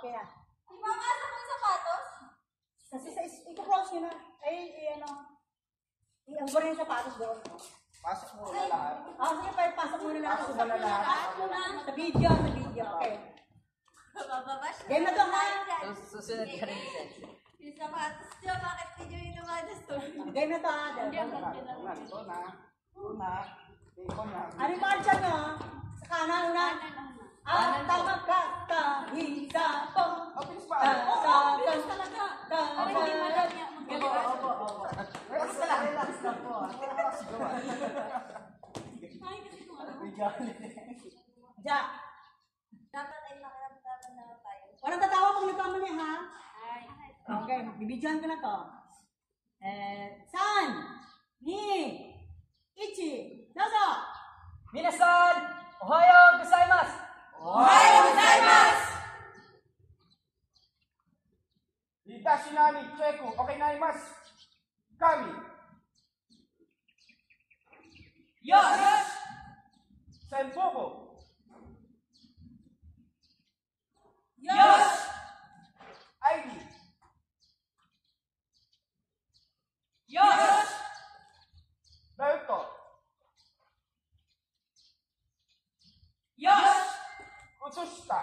Okay na. Ipapasok mo yung sapatos? Kasi ito-cross nyo na. Ay, ano. I-ang rin yung sapatos doon. Pasok mo na lahat. Sige pa, pasok mo na lahat. Pasok mo na lahat. Lahat mo na. Sa video. Okay. Bababash na. Game na to, ha? Susunod ka rin, Sen. Yung sapatos niya, bakit hindi yung lumadas to? Game na to, ha? Ito na. Ano yung marcha nyo? Sa kanan, una. Tama ka, kahisa po. Bilis pa. Bilis talaga. Para hindi malam niya. Relax na po. Relax gawa. Ay, kasi kung ano. Jack. Dapat ay nakaramdaman na tayo. Walang tatawa kung nagkama niya, ha? Ay. Okay, bibidyohan ko na to. San, ni, ichi, dozo. Minasan, ohayo gozaimasu. Ohayo gozaimasu. Hitashi nani cheku okinaimasu. Kami. Yosh! Senpuku. Yosh! Aidi. Yosh! Naruto. Yosh! Utsushita.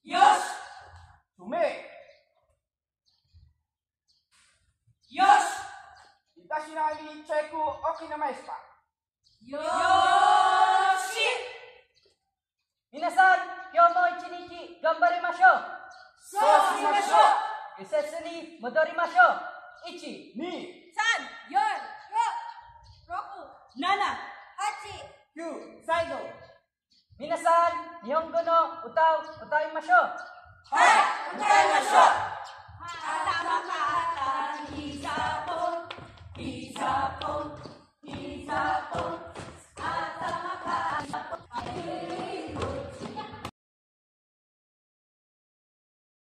Yosh! Sume. Yosh! Hitashi nani cheku okinamasu. Yoshi! Minasan, kyomo ichinichi gambarimashou.そうしましょう。季節に戻りましょう。1、 2、 San, Yor, Roku, Nana, Hachi. 9、最後。皆さん、日本語の歌を歌いましょう。はい、歌い